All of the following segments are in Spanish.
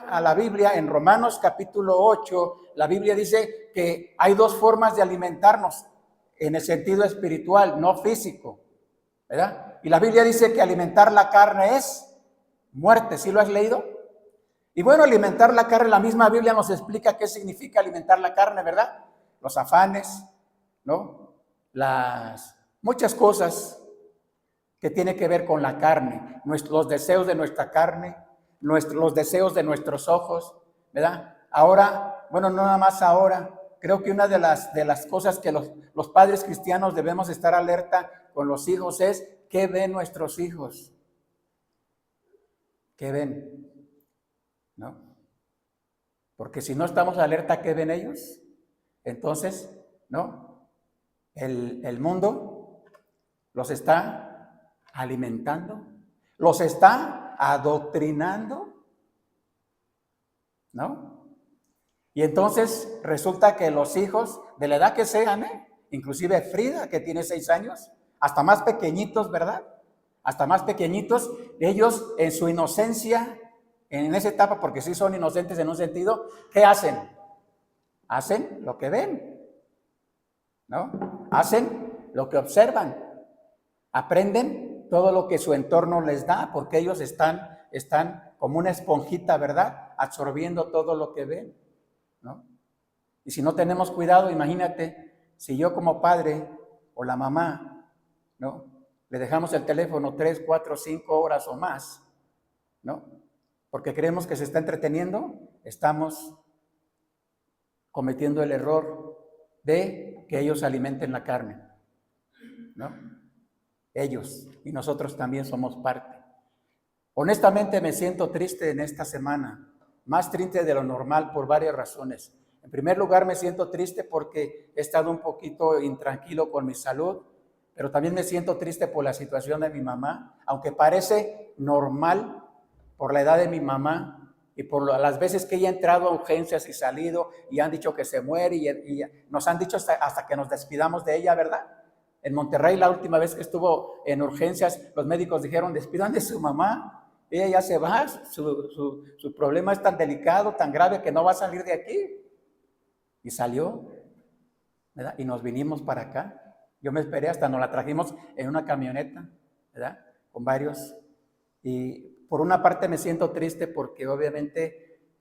a la Biblia, en Romanos capítulo 8, la Biblia dice que hay dos formas de alimentarnos en el sentido espiritual, no físico, ¿verdad? Y la Biblia dice que alimentar la carne es muerte, ¿sí lo has leído? Y bueno, alimentar la carne, la misma Biblia nos explica qué significa alimentar la carne, ¿verdad? Los afanes, ¿no? Muchas cosas que tiene que ver con la carne, los deseos de nuestra carne, los deseos de nuestros ojos, ¿verdad? Ahora, bueno, no nada más ahora, creo que una de las cosas que los padres cristianos debemos estar alerta con los hijos es qué ven nuestros hijos, qué ven, ¿no? Porque si no estamos alerta qué ven ellos, entonces, ¿no? El mundo los está alimentando, los está adoctrinando, ¿no? Y entonces resulta que los hijos, de la edad que sean, inclusive Frida, que tiene 6 años, hasta más pequeñitos, ¿verdad? Hasta más pequeñitos, ellos en su inocencia, en esa etapa, porque sí son inocentes en un sentido, ¿qué hacen? Hacen lo que ven, ¿no? Hacen lo que observan, aprenden todo lo que su entorno les da, porque ellos están como una esponjita, ¿verdad? Absorbiendo todo lo que ven, ¿no? Y si no tenemos cuidado, imagínate, si yo como padre o la mamá, ¿no? Le dejamos el teléfono 3, 4, 5 horas o más, ¿no? Porque creemos que se está entreteniendo, estamos cometiendo el error de que ellos alimenten la carne, ¿no? Ellos y nosotros también somos parte. Honestamente me siento triste en esta semana, más triste de lo normal por varias razones. En primer lugar, me siento triste porque he estado un poquito intranquilo con mi salud, pero también me siento triste por la situación de mi mamá, aunque parece normal por la edad de mi mamá y por las veces que ella ha entrado a urgencias y salido y han dicho que se muere y nos han dicho hasta que nos despidamos de ella, ¿verdad? En Monterrey, la última vez que estuvo en urgencias, los médicos dijeron, despidan de su mamá, ella ya se va, su problema es tan delicado, tan grave que no va a salir de aquí. Y salió, ¿verdad? Y nos vinimos para acá. Yo me esperé hasta nos la trajimos en una camioneta, ¿verdad? Con varios. Y por una parte me siento triste porque obviamente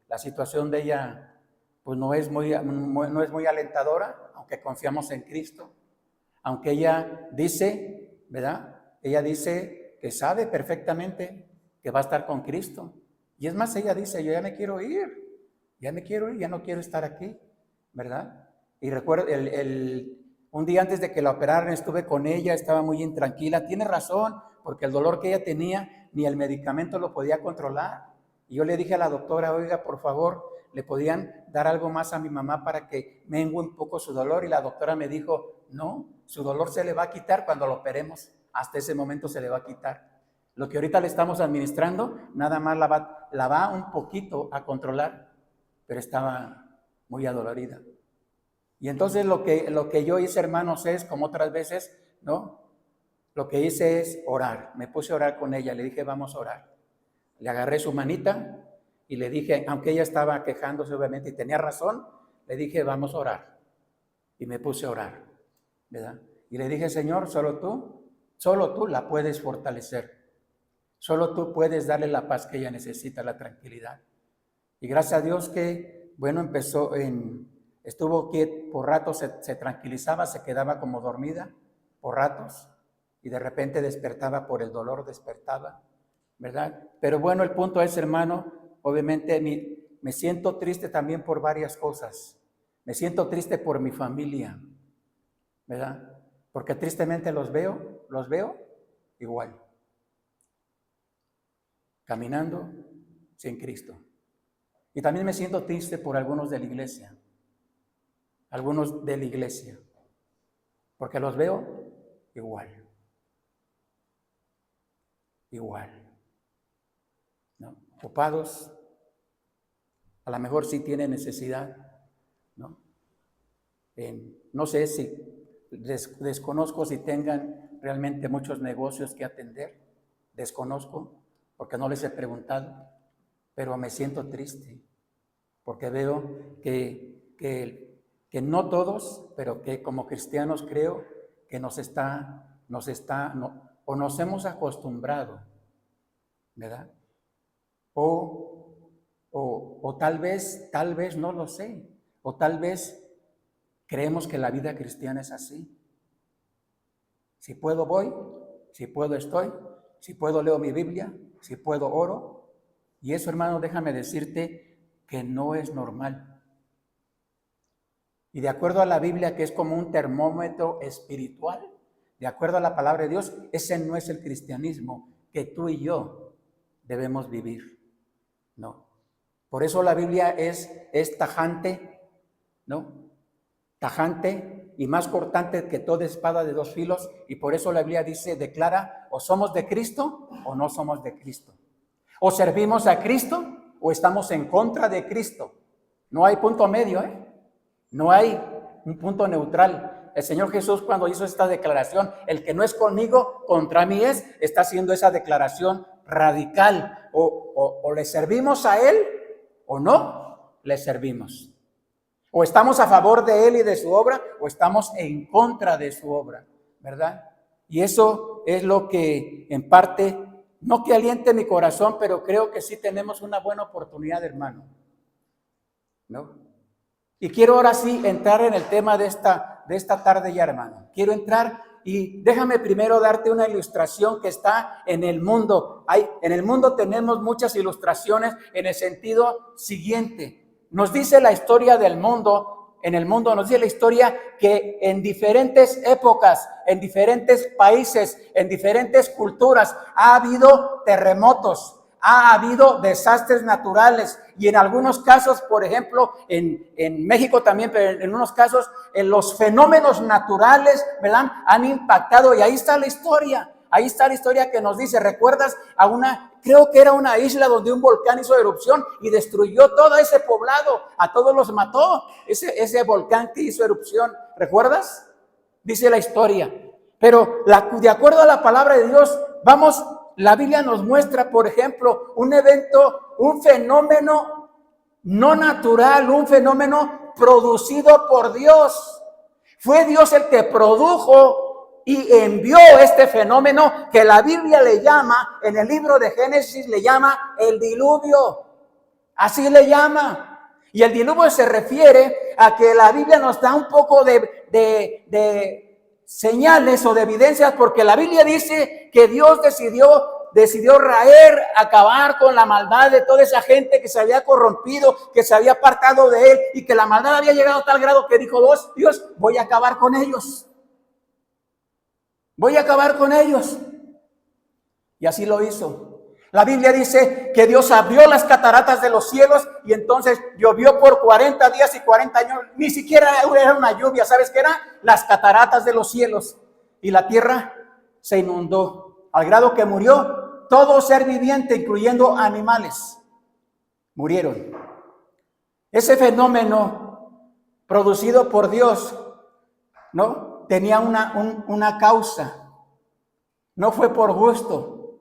la situación de ella pues no es muy alentadora, aunque confiamos en Cristo. Aunque ella dice, ¿verdad? Ella dice que sabe perfectamente que va a estar con Cristo. Y es más, ella dice, yo ya me quiero ir, ya no quiero estar aquí, ¿verdad? Y recuerdo, un día antes de que la operaran estuve con ella, estaba muy intranquila. Tiene razón, porque el dolor que ella tenía, ni el medicamento lo podía controlar. Y yo le dije a la doctora, oiga, por favor, ¿le podían dar algo más a mi mamá para que mengue un poco su dolor? Y la doctora me dijo, no, su dolor se le va a quitar cuando lo operemos. Hasta ese momento se le va a quitar. Lo que ahorita le estamos administrando, nada más la va un poquito a controlar, pero estaba muy adolorida. Y entonces lo que yo hice, hermanos, es, como otras veces, ¿no? Lo que hice es orar. Me puse a orar con ella, le dije, vamos a orar. Le agarré su manita y le dije, aunque ella estaba quejándose obviamente y tenía razón, le dije, vamos a orar. Y me puse a orar, ¿verdad? Y le dije, Señor, solo tú la puedes fortalecer. Solo tú puedes darle la paz que ella necesita, la tranquilidad. Y gracias a Dios que, bueno, estuvo quieto, por ratos se tranquilizaba, se quedaba como dormida, por ratos, y de repente despertaba por el dolor, despertaba, ¿verdad? Pero bueno, el punto es, hermano, obviamente me siento triste también por varias cosas. Me siento triste por mi familia, ¿verdad? Porque tristemente los veo igual, caminando sin Cristo. Y también me siento triste por algunos de la iglesia, porque los veo igual, ¿no? Ocupados, a lo mejor sí tienen necesidad, ¿no? No sé si, desconozco si tengan realmente muchos negocios que atender, desconozco, porque no les he preguntado, pero me siento triste porque veo que no todos, pero que como cristianos creo que nos hemos acostumbrado, ¿verdad? O tal vez no lo sé, o tal vez creemos que la vida cristiana es así. Si puedo voy, si puedo estoy, si puedo leo mi Biblia, si puedo oro. Y eso, hermano, déjame decirte que no es normal. Y de acuerdo a la Biblia, que es como un termómetro espiritual, de acuerdo a la palabra de Dios, ese no es el cristianismo que tú y yo debemos vivir. No. Por eso la Biblia es tajante, ¿no? Tajante y más cortante que toda espada de dos filos, y por eso la Biblia declara, o somos de Cristo o no somos de Cristo. O servimos a Cristo o estamos en contra de Cristo. No hay punto medio, No hay un punto neutral. El Señor Jesús, cuando hizo esta declaración, el que no es conmigo, contra mí es, está haciendo esa declaración radical. O le servimos a Él o no le servimos. O estamos a favor de Él y de su obra, o estamos en contra de su obra, ¿verdad? Y eso es lo que, en parte, no que aliente mi corazón, pero creo que sí tenemos una buena oportunidad, hermano, ¿no? Y quiero ahora sí entrar en el tema de esta tarde ya, hermano. Quiero entrar y déjame primero darte una ilustración que está en el mundo. En el mundo tenemos muchas ilustraciones en el sentido siguiente. Nos dice la historia del mundo, en el mundo nos dice la historia que en diferentes épocas, en diferentes países, en diferentes culturas, ha habido terremotos, ha habido desastres naturales y en algunos casos, por ejemplo, en México también, pero en unos casos, en los fenómenos naturales, ¿verdad?, han impactado y ahí está la historia. Ahí está la historia que nos dice, ¿recuerdas creo que era una isla donde un volcán hizo erupción y destruyó todo ese poblado, a todos los mató, ese volcán que hizo erupción, ¿recuerdas? Dice la historia, pero de acuerdo a la palabra de Dios, la Biblia nos muestra, por ejemplo, un evento, un fenómeno no natural, un fenómeno producido por Dios. Fue Dios el que produjo y envió este fenómeno que la Biblia le llama, en el libro de Génesis le llama el diluvio. Así le llama. Y el diluvio se refiere a que la Biblia nos da un poco de señales o de evidencias, porque la Biblia dice que Dios decidió raer, acabar con la maldad de toda esa gente que se había corrompido, que se había apartado de Él y que la maldad había llegado a tal grado que dijo Dios, voy a acabar con ellos. Voy a acabar con ellos. Y así lo hizo. La Biblia dice que Dios abrió las cataratas de los cielos y entonces llovió por 40 días y 40 años. Ni siquiera era una lluvia, ¿sabes qué era? Las cataratas de los cielos. Y la tierra se inundó, al grado que murió todo ser viviente, incluyendo animales. Murieron. Ese fenómeno producido por Dios, ¿no?, tenía una causa. No fue por gusto,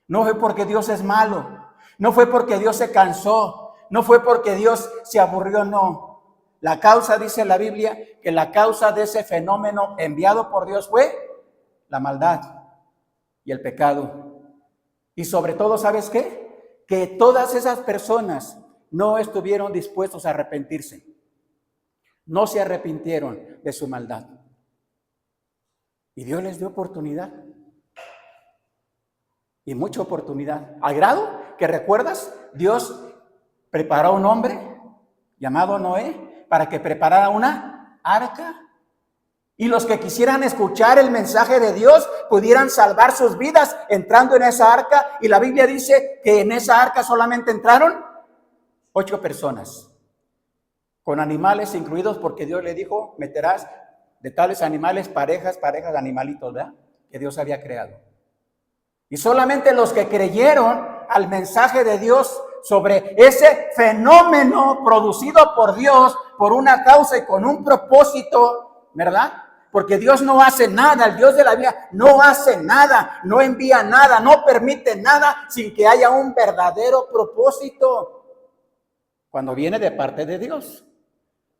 no fue porque Dios es malo, no fue porque Dios se cansó, no fue porque Dios se aburrió, no. La causa, dice la Biblia, que la causa de ese fenómeno enviado por Dios fue la maldad y el pecado. Y sobre todo, ¿sabes qué? Que todas esas personas no estuvieron dispuestos a arrepentirse. No se arrepintieron de su maldad. Y Dios les dio oportunidad. Y mucha oportunidad. Al grado que, ¿recuerdas? Dios preparó a un hombre llamado Noé para que preparara una arca. Y los que quisieran escuchar el mensaje de Dios pudieran salvar sus vidas entrando en esa arca. Y la Biblia dice que en esa arca solamente entraron 8 personas. Con animales incluidos, porque Dios le dijo, meterás de tales animales parejas de animalitos, ¿verdad?, que Dios había creado. Y solamente los que creyeron al mensaje de Dios sobre ese fenómeno producido por Dios, por una causa y con un propósito, ¿verdad?, porque Dios no hace nada, el Dios de la Biblia no hace nada, no envía nada, no permite nada sin que haya un verdadero propósito cuando viene de parte de Dios,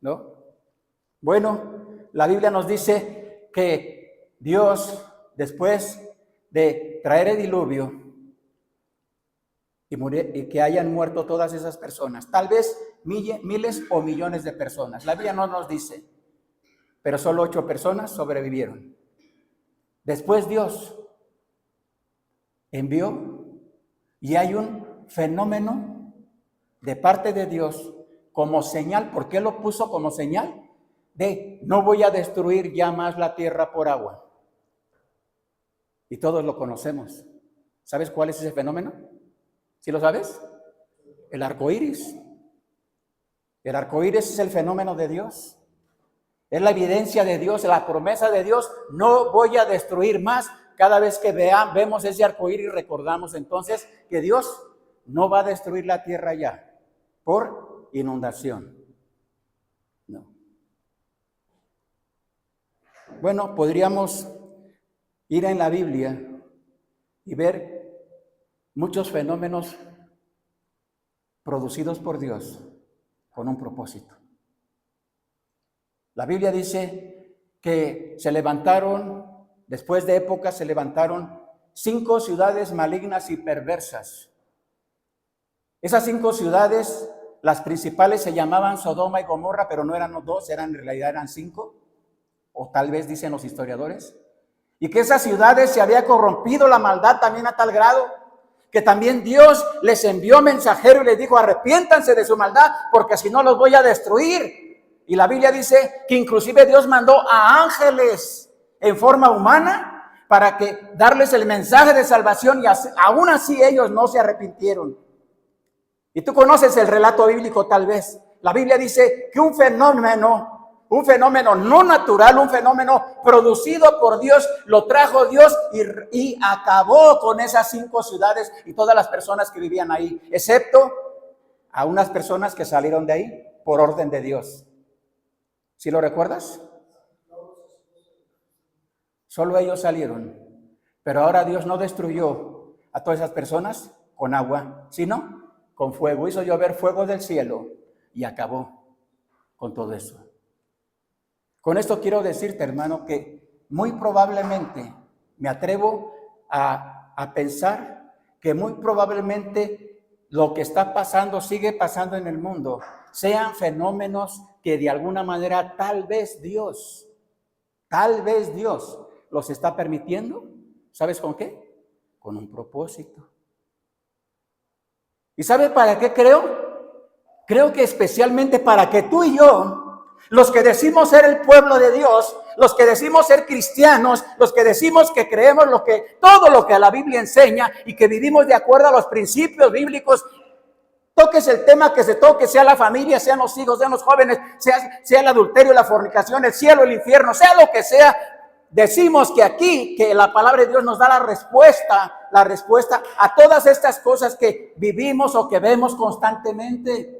¿no? Bueno, la Biblia nos dice que Dios, después de traer el diluvio y que hayan muerto todas esas personas, tal vez miles o millones de personas, la Biblia no nos dice, pero solo 8 personas sobrevivieron. Después Dios envió y hay un fenómeno de parte de Dios como señal. ¿Por qué lo puso como señal? De no voy a destruir ya más la tierra por agua. Y todos lo conocemos. ¿Sabes cuál es ese fenómeno? ¿Sí lo sabes? El arco iris. El arco iris es el fenómeno de Dios. Es la evidencia de Dios, la promesa de Dios. No voy a destruir más. Cada vez que vemos ese arco iris, recordamos entonces que Dios no va a destruir la tierra ya por inundación. No. Bueno, podríamos ir en la Biblia y ver muchos fenómenos producidos por Dios con un propósito. La Biblia dice que después de épocas se levantaron 5 ciudades malignas y perversas. Esas 5 ciudades, las principales se llamaban Sodoma y Gomorra, pero no eran 2, en realidad eran 5, o tal vez dicen los historiadores. Y que esas ciudades se había corrompido la maldad también a tal grado que también Dios les envió mensajero y les dijo: arrepiéntanse de su maldad, porque si no los voy a destruir. Y la Biblia dice que inclusive Dios mandó a ángeles en forma humana para que darles el mensaje de salvación, y aún así ellos no se arrepintieron. Y tú conoces el relato bíblico tal vez. La Biblia dice que un fenómeno no natural, un fenómeno producido por Dios, lo trajo Dios y acabó con esas 5 ciudades y todas las personas que vivían ahí, excepto a unas personas que salieron de ahí por orden de Dios. ¿Sí lo recuerdas? Solo ellos salieron. Pero ahora Dios no destruyó a todas esas personas con agua, sino con fuego. Hizo llover fuego del cielo y acabó con todo eso. Con esto quiero decirte, hermano, que muy probablemente, me atrevo a pensar que muy probablemente lo que está pasando, sigue pasando en el mundo, sean fenómenos que de alguna manera tal vez Dios los está permitiendo. ¿Sabes con qué? Con un propósito. ¿Y sabe para qué creo? Creo que especialmente para que tú y yo, los que decimos ser el pueblo de Dios, los que decimos ser cristianos, los que decimos que creemos todo lo que la Biblia enseña y que vivimos de acuerdo a los principios bíblicos, toques el tema que se toque, sea la familia, sean los hijos, sean los jóvenes, sea el adulterio, la fornicación, el cielo, el infierno, sea lo que sea, decimos que aquí, que la palabra de Dios nos da la respuesta a todas estas cosas que vivimos o que vemos constantemente.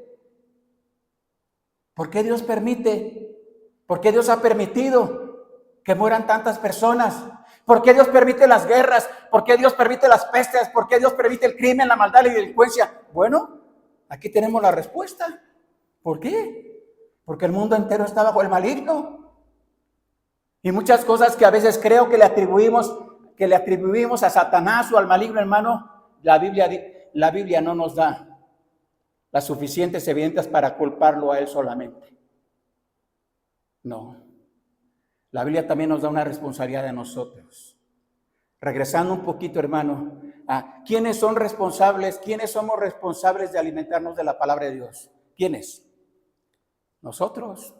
¿Por qué Dios permite? ¿Por qué Dios ha permitido que mueran tantas personas? ¿Por qué Dios permite las guerras? ¿Por qué Dios permite las pestes? ¿Por qué Dios permite el crimen, la maldad y la delincuencia? Bueno, aquí tenemos la respuesta. ¿Por qué? Porque el mundo entero está bajo el maligno. Y muchas cosas que a veces creo que le atribuimos a Satanás o al maligno, hermano, la Biblia no nos da las suficientes evidencias para culparlo a él solamente. No. La Biblia también nos da una responsabilidad a nosotros. Regresando un poquito, hermano, a quiénes somos responsables de alimentarnos de la palabra de Dios. ¿Quiénes? Nosotros.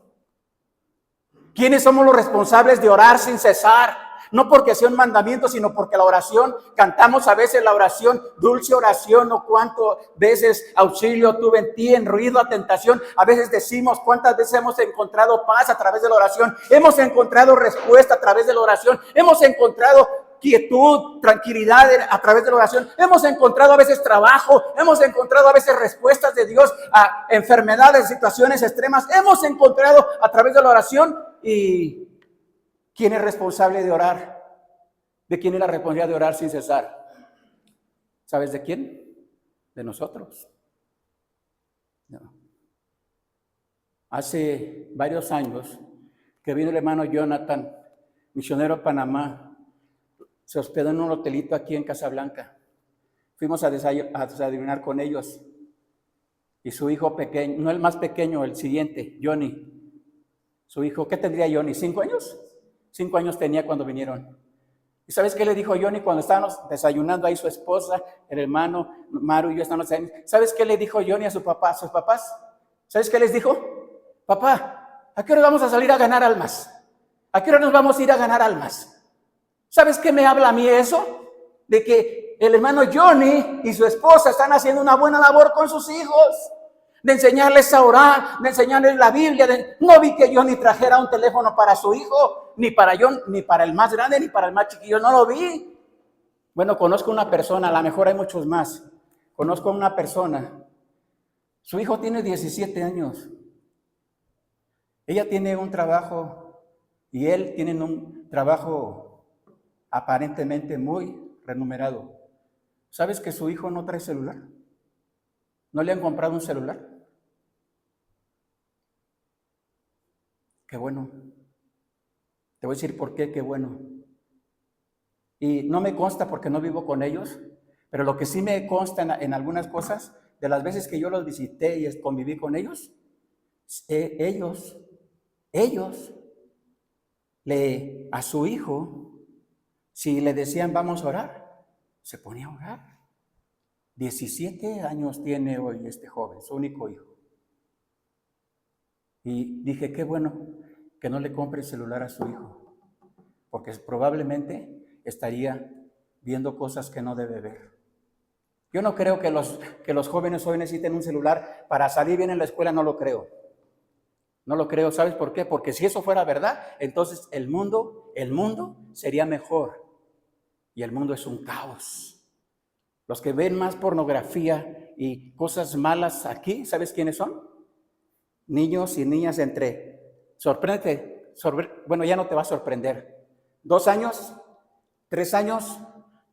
¿Quiénes somos los responsables de orar sin cesar? No porque sea un mandamiento, sino porque la oración, cantamos a veces la oración, dulce oración, o cuántas veces auxilio tuve en ti, en ruido a tentación. A veces decimos cuántas veces hemos encontrado paz a través de la oración, hemos encontrado respuesta a través de la oración, hemos encontrado quietud, tranquilidad a través de la oración, hemos encontrado a veces trabajo, hemos encontrado a veces respuestas de Dios a enfermedades, situaciones extremas, hemos encontrado a través de la oración. Y ¿Quién es responsable de orar? ¿De quién es la responsabilidad de orar sin cesar? ¿Sabes de quién? De nosotros. No. Hace varios años que vino el hermano Jonathan, misionero a Panamá, se hospedó en un hotelito aquí en Casablanca. Fuimos a desayunar con ellos. Y su hijo pequeño, no el más pequeño, el siguiente, Johnny. Su hijo, ¿qué tendría Johnny? ¿5 años? 5 años tenía cuando vinieron. ¿Y sabes qué le dijo Johnny cuando estábamos desayunando ahí su esposa, el hermano Maru y yo estábamos desayunando? ¿Sabes qué le dijo Johnny a su papá, a sus papás? ¿Sabes qué les dijo? Papá, ¿a qué hora vamos a salir a ganar almas? ¿A qué hora nos vamos a ir a ganar almas? ¿Sabes qué me habla a mí eso? De que el hermano Johnny y su esposa están haciendo una buena labor con sus hijos, de enseñarles a orar, de enseñarles la Biblia. No vi que Johnny trajera un teléfono para su hijo, ni para John, ni para el más grande, ni para el más chiquillo, no lo vi. Bueno, conozco una persona, a lo mejor hay muchos más. Conozco a una persona, su hijo tiene 17 años. Ella tiene un trabajo y él tiene un trabajo aparentemente muy remunerado. ¿Sabes que su hijo no trae celular? ¿No le han comprado un celular? Qué bueno. Te voy a decir por qué, qué bueno. Y no me consta porque no vivo con ellos, pero lo que sí me consta en algunas cosas, de las veces que yo los visité y conviví con ellos, ellos a su hijo, si le decían vamos a orar, se ponía a orar. 17 años tiene hoy este joven, su único hijo. Y dije, qué bueno que no le compre el celular a su hijo, porque probablemente estaría viendo cosas que no debe ver. Yo no creo que los jóvenes hoy necesiten un celular para salir bien en la escuela, no lo creo. No lo creo, ¿sabes por qué? Porque si eso fuera verdad, entonces el mundo sería mejor. Y el mundo es un caos. Los que ven más pornografía y cosas malas aquí, ¿sabes quiénes son? Niños y niñas bueno, ya no te va a sorprender. 2 años, 3 años,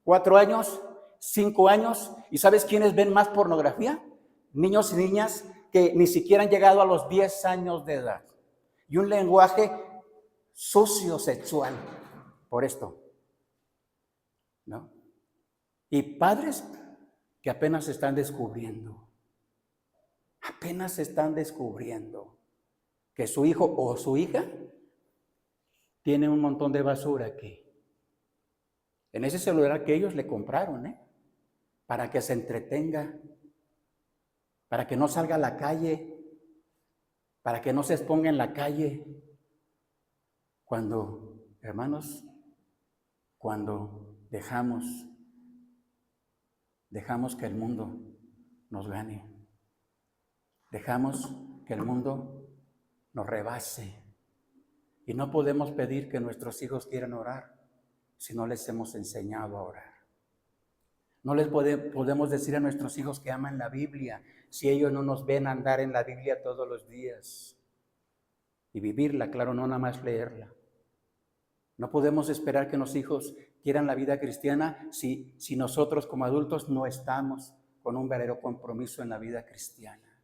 4 años, 5 años. ¿Y sabes quiénes ven más pornografía? Niños y niñas que ni siquiera han llegado a los 10 años de edad. Y un lenguaje sucio sexual por esto, ¿no? Y padres que apenas están descubriendo que su hijo o su hija tiene un montón de basura aquí. En ese celular que ellos le compraron, para que se entretenga, para que no salga a la calle, para que no se exponga en la calle. Hermanos, cuando dejamos que el mundo nos gane, dejamos que el mundo nos rebase, y no podemos pedir que nuestros hijos quieran orar si no les hemos enseñado a orar. No les podemos decir a nuestros hijos que aman la Biblia si ellos no nos ven andar en la Biblia todos los días y vivirla, claro, no nada más leerla. No podemos esperar que los hijos quieran la vida cristiana si nosotros como adultos no estamos con un verdadero compromiso en la vida cristiana.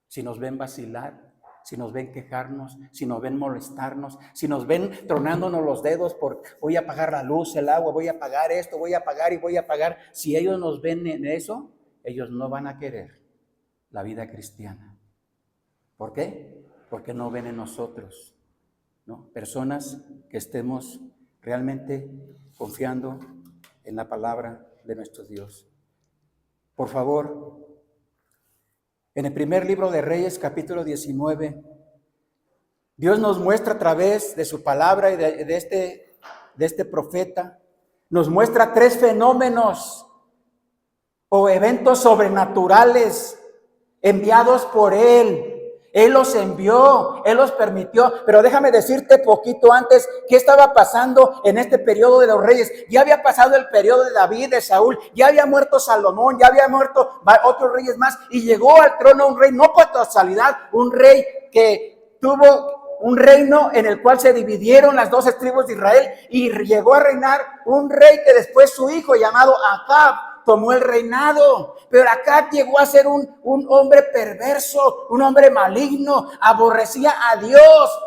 Si nos ven vacilar, si nos ven quejarnos, si nos ven molestarnos, si nos ven tronándonos los dedos por voy a apagar la luz, el agua, voy a apagar esto, voy a apagar y voy a apagar. Si ellos nos ven en eso, ellos no van a querer la vida cristiana. ¿Por qué? Porque no ven en nosotros, ¿no? Personas que estemos realmente confiando en la palabra de nuestro Dios. Por favor, en el primer libro de Reyes, capítulo 19, Dios nos muestra a través de su palabra y de este profeta, nos muestra 3 fenómenos o eventos sobrenaturales enviados por Él. Él los envió, Él los permitió, pero déjame decirte poquito antes qué estaba pasando en este periodo de los reyes. Ya había pasado el periodo de David, de Saúl, ya había muerto Salomón, ya había muerto otros reyes más, y llegó al trono un rey, no por casualidad, un rey que tuvo un reino en el cual se dividieron las 12 tribus de Israel y llegó a reinar un rey que después su hijo llamado Acab tomó el reinado. Pero Acab llegó a ser un hombre perverso, un hombre maligno, aborrecía a Dios,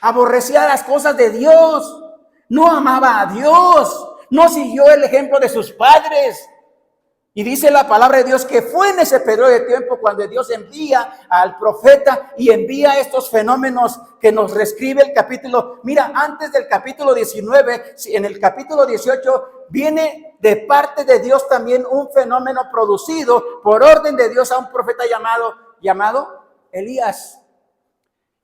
aborrecía las cosas de Dios, no amaba a Dios, no siguió el ejemplo de sus padres. Y dice la palabra de Dios que fue en ese periodo de tiempo cuando Dios envía al profeta y envía estos fenómenos que nos describe el capítulo. Mira, antes del capítulo 19, en el capítulo 18 viene de parte de Dios también un fenómeno producido por orden de Dios a un profeta llamado Elías.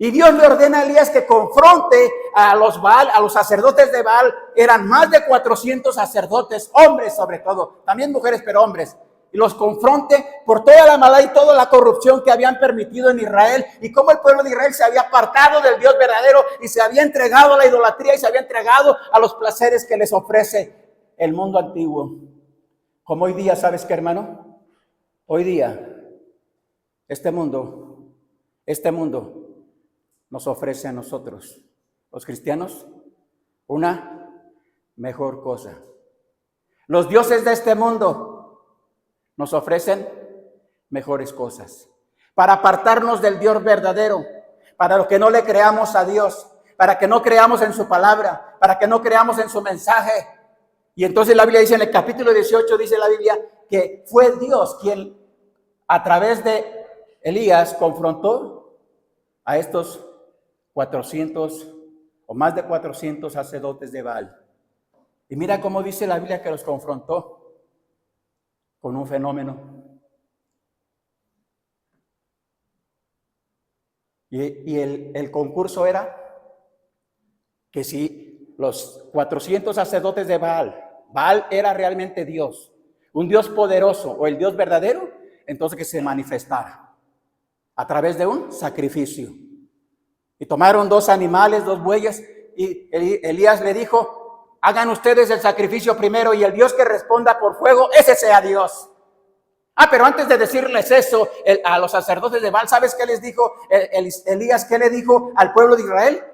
Y Dios le ordena a Elías que confronte a los Baal, a los sacerdotes de Baal. Eran más de 400 sacerdotes, hombres sobre todo, también mujeres, pero hombres. Y los confronte por toda la maldad y toda la corrupción que habían permitido en Israel. Y cómo el pueblo de Israel se había apartado del Dios verdadero y se había entregado a la idolatría y se había entregado a los placeres que les ofrece el mundo antiguo. Como hoy día, ¿sabes qué, hermano? Hoy día, este mundo nos ofrece a nosotros, los cristianos, una mejor cosa. Los dioses de este mundo nos ofrecen mejores cosas para apartarnos del Dios verdadero, para que no le creamos a Dios, para que no creamos en su palabra, para que no creamos en su mensaje. Y entonces la Biblia dice en el capítulo 18, dice la Biblia, que fue Dios quien a través de Elías confrontó a estos 400 o más de 400 sacerdotes de Baal. Y mira cómo dice la Biblia que los confrontó con un fenómeno. Y el concurso era que si los 400 sacerdotes de Baal era realmente Dios, un Dios poderoso o el Dios verdadero, entonces que se manifestara a través de un sacrificio. Y tomaron 2 animales, 2 bueyes, y Elías le dijo, hagan ustedes el sacrificio primero y el Dios que responda por fuego, ese sea Dios. Pero antes de decirles eso a los sacerdotes de Baal, ¿sabes qué les dijo Elías? ¿Qué le dijo al pueblo de Israel?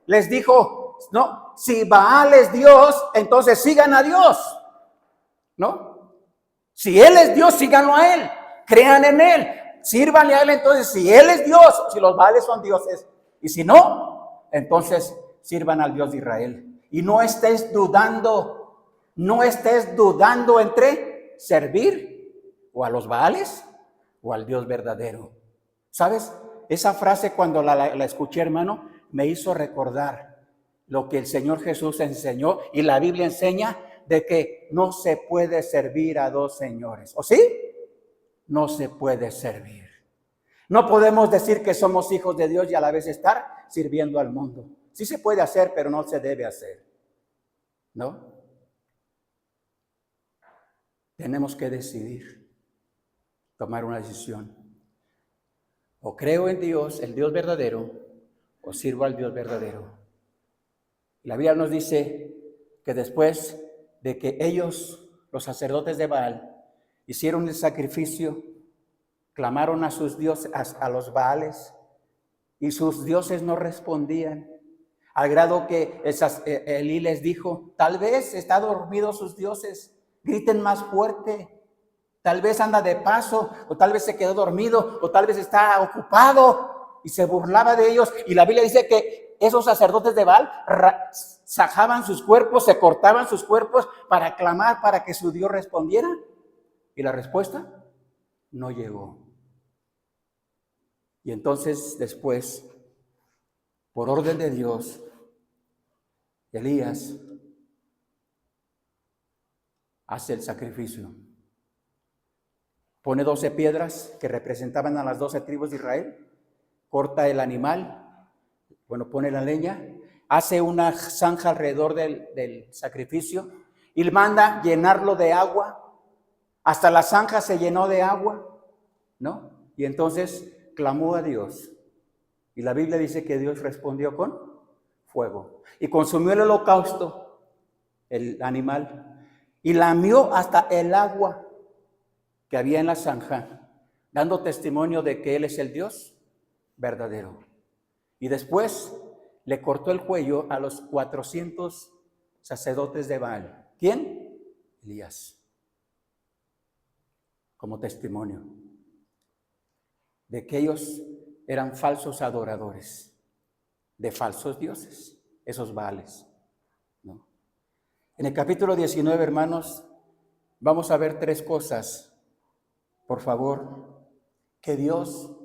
Les dijo, no, si Baal es Dios, entonces sigan a Dios, ¿no? Si Él es Dios, síganlo a Él, crean en Él, sírvanle a Él. Entonces, si Él es Dios, si los Baales son dioses, y si no, entonces sirvan al Dios de Israel. Y no estés dudando entre servir o a los Baales o al Dios verdadero. ¿Sabes? Esa frase cuando la escuché, hermano, me hizo recordar lo que el Señor Jesús enseñó y la Biblia enseña de que no se puede servir a 2 señores. ¿O sí? No se puede servir. No podemos decir que somos hijos de Dios y a la vez estar sirviendo al mundo. Sí se puede hacer, pero no se debe hacer, ¿no? Tenemos que decidir, tomar una decisión. O creo en Dios, el Dios verdadero, o sirvo al Dios verdadero. La Biblia nos dice que después de que ellos, los sacerdotes de Baal, hicieron el sacrificio, clamaron a sus dioses, a los Baales, y sus dioses no respondían, al grado que Elí les dijo, tal vez está dormido sus dioses, griten más fuerte, tal vez anda de paso, o tal vez se quedó dormido, o tal vez está ocupado, y se burlaba de ellos. Y la Biblia dice que esos sacerdotes de Baal sajaban sus cuerpos, se cortaban sus cuerpos para clamar, para que su Dios respondiera, y la respuesta no llegó. Y entonces después, por orden de Dios, Elías hace el sacrificio. Pone 12 piedras que representaban a las 12 tribus de Israel, corta el animal, pone la leña, hace una zanja alrededor del sacrificio y manda llenarlo de agua. Hasta la zanja se llenó de agua, ¿no? Y entonces clamó a Dios. Y la Biblia dice que Dios respondió con fuego. Y consumió el holocausto, el animal, y lamió hasta el agua que había en la zanja, dando testimonio de que Él es el Dios verdadero. Y después le cortó el cuello a los 400 sacerdotes de Baal. ¿Quién? Elías. Como testimonio de que ellos eran falsos adoradores de falsos dioses, esos Baales, ¿no? En el capítulo 19, hermanos, vamos a ver 3 cosas, por favor, que Dios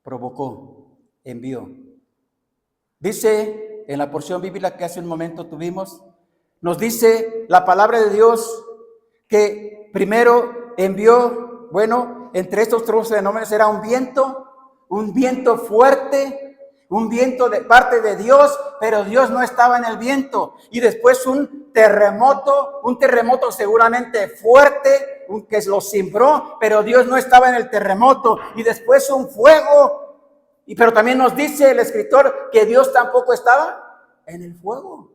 provocó, envió. Dice en la porción bíblica que hace un momento tuvimos, nos dice la palabra de Dios que primero envió, entre estos 3 fenómenos era un viento fuerte, un viento de parte de Dios, pero Dios no estaba en el viento. Y después un terremoto seguramente fuerte, que lo cimbró, pero Dios no estaba en el terremoto. Y después un fuego. Pero también nos dice el escritor que Dios tampoco estaba en el fuego.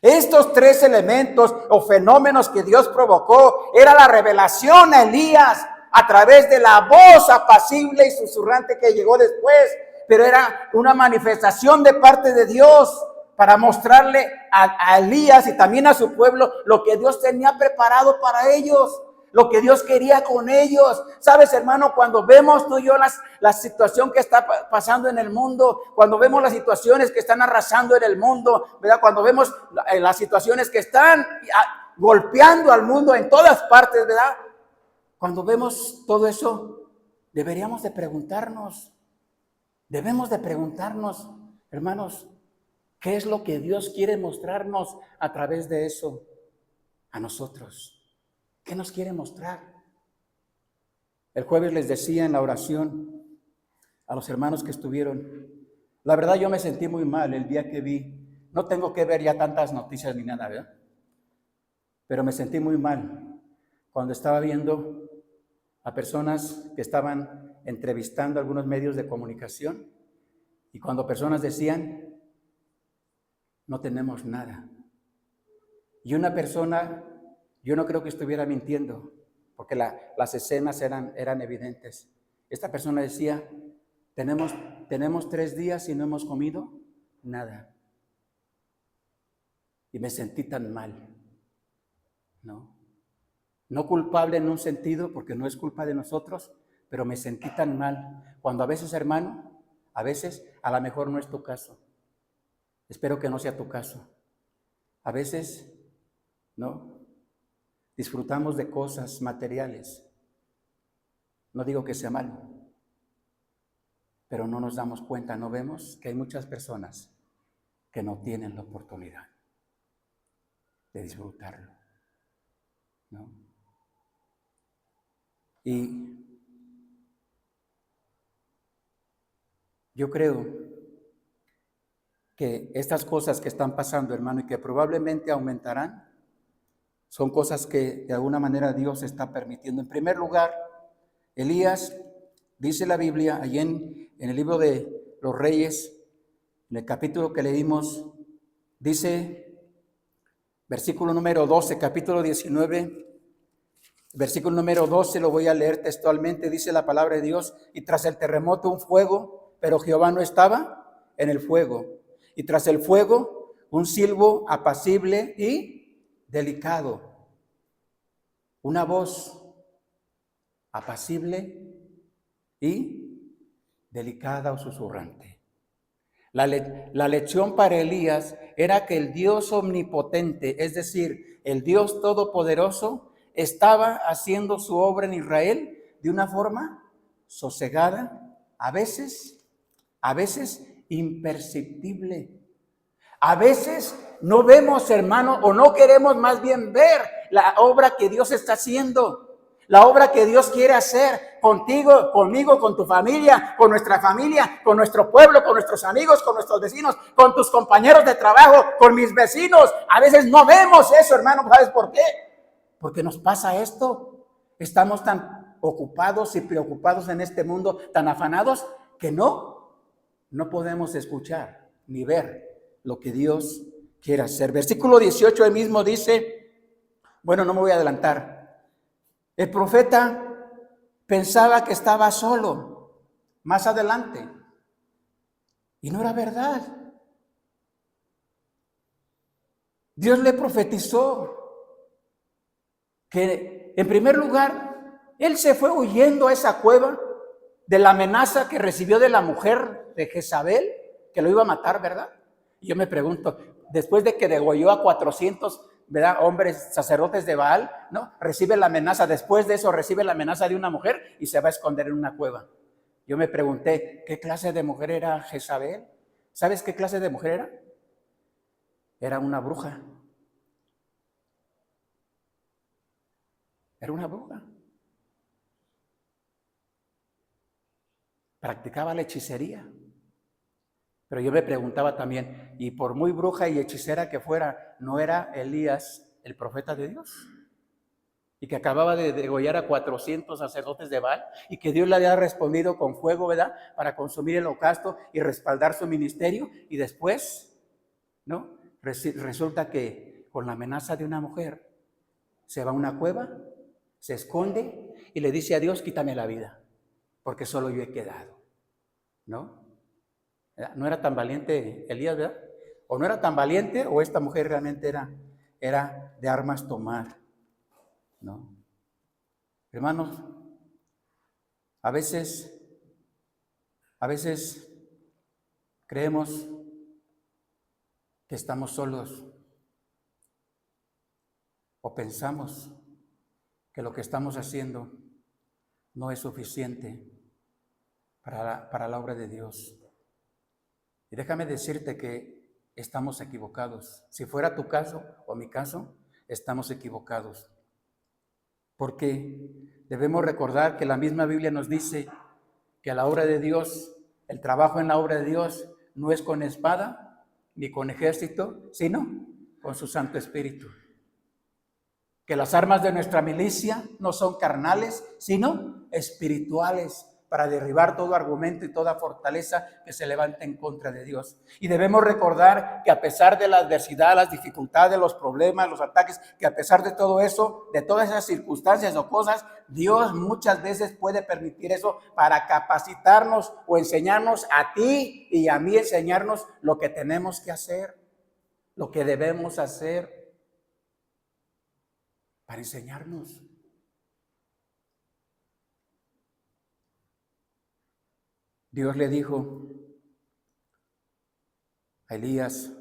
Estos 3 elementos o fenómenos que Dios provocó era la revelación a Elías a través de la voz apacible y susurrante que llegó después, pero era una manifestación de parte de Dios para mostrarle a Elías y también a su pueblo lo que Dios tenía preparado para ellos, lo que Dios quería con ellos. Sabes, hermano, cuando vemos tú y yo la situación que está pasando en el mundo, cuando vemos las situaciones que están arrasando en el mundo, ¿verdad? Cuando vemos las situaciones que están golpeando al mundo en todas partes, ¿verdad? Cuando vemos todo eso, debemos de preguntarnos, hermanos, ¿qué es lo que Dios quiere mostrarnos a través de eso a nosotros? ¿Qué nos quiere mostrar? El jueves les decía en la oración a los hermanos que estuvieron, la verdad yo me sentí muy mal el día que vi, no tengo que ver ya tantas noticias ni nada, ¿verdad? Pero me sentí muy mal cuando estaba viendo a personas que estaban entrevistando a algunos medios de comunicación y cuando personas decían, no tenemos nada. Y una persona, yo no creo que estuviera mintiendo, porque las escenas eran evidentes. Esta persona decía, tenemos 3 días y no hemos comido nada. Y me sentí tan mal, ¿no? No culpable en un sentido, porque no es culpa de nosotros, pero me sentí tan mal. Cuando a veces, hermano, a lo mejor no es tu caso. Espero que no sea tu caso. A veces, ¿no? Disfrutamos de cosas materiales. No digo que sea malo, pero no nos damos cuenta, no vemos que hay muchas personas que no tienen la oportunidad de disfrutarlo, ¿no? Y yo creo que estas cosas que están pasando, hermano, y que probablemente aumentarán, son cosas que de alguna manera Dios está permitiendo. En primer lugar, Elías, dice la Biblia, allí en el libro de los Reyes, en el capítulo que leímos, dice, versículo número 12, capítulo 19, versículo número 12, lo voy a leer textualmente, dice la palabra de Dios, y tras el terremoto un fuego, pero Jehová no estaba en el fuego, y tras el fuego un silbo apacible y delicado, una voz apacible y delicada o susurrante. La lección para Elías era que el Dios omnipotente, es decir, el Dios todopoderoso, estaba haciendo su obra en Israel de una forma sosegada, a veces imperceptible. A veces no vemos, hermano, o no queremos más bien ver la obra que Dios está haciendo. La obra que Dios quiere hacer contigo, conmigo, con tu familia, con nuestra familia, con nuestro pueblo, con nuestros amigos, con nuestros vecinos, con tus compañeros de trabajo, con mis vecinos. A veces no vemos eso, hermano. ¿Sabes por qué? Porque nos pasa esto. Estamos tan ocupados y preocupados en este mundo, tan afanados, que no podemos escuchar ni ver lo que Dios quiere hacer. Versículo 18 ahí mismo dice, bueno, no me voy a adelantar. El profeta pensaba que estaba solo. Más adelante, Y no era verdad. Dios le profetizó que, en primer lugar, él se fue huyendo a esa cueva de la amenaza que recibió de la mujer de Jezabel, que lo iba a matar, ¿verdad? Y yo me pregunto, después de que degolló a 400, ¿verdad?, hombres sacerdotes de Baal, ¿no?, recibe la amenaza, después de eso recibe la amenaza de una mujer y se va a esconder en una cueva. Yo me pregunté, ¿qué clase de mujer era Jezabel? ¿Sabes qué clase de mujer era? Era una bruja. Era una bruja. Practicaba la hechicería. Pero yo me preguntaba también, y por muy bruja y hechicera que fuera, ¿no era Elías el profeta de Dios? Y que acababa de degollar a 400 sacerdotes de Baal, y que Dios le había respondido con fuego, ¿verdad?, para consumir el holocausto y respaldar su ministerio. Y después, ¿no?, resulta que con la amenaza de una mujer se va a una cueva, se esconde y le dice a Dios, quítame la vida, porque solo yo he quedado, ¿no? No era tan valiente Elías, ¿verdad? O no era tan valiente, o esta mujer realmente era de armas tomar, ¿no? Hermanos, a veces creemos que estamos solos, o pensamos que lo que estamos haciendo no es suficiente para la obra de Dios. Y déjame decirte que estamos equivocados. Si fuera tu caso o mi caso, estamos equivocados. Porque debemos recordar que la misma Biblia nos dice que la obra de Dios, el trabajo en la obra de Dios, no es con espada ni con ejército, sino con su Santo Espíritu. Que las armas de nuestra milicia no son carnales, sino espirituales, para derribar todo argumento y toda fortaleza que se levante en contra de Dios. Y debemos recordar que a pesar de la adversidad, las dificultades, los problemas, los ataques, que a pesar de todo eso, de todas esas circunstancias o cosas, Dios muchas veces puede permitir eso para capacitarnos o enseñarnos a ti y a mí, enseñarnos lo que tenemos que hacer, lo que debemos hacer, para enseñarnos. Dios le dijo a Elías,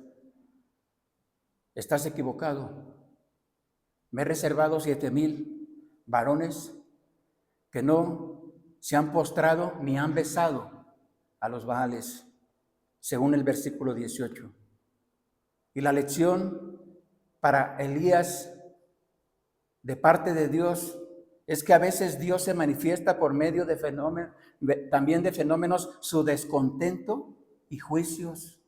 estás equivocado, me he reservado 7,000 varones que no se han postrado ni han besado a los Baales, según el versículo 18. Y la lección para Elías de parte de Dios es que a veces Dios se manifiesta por medio de fenómenos, también de fenómenos, su descontento y juicios.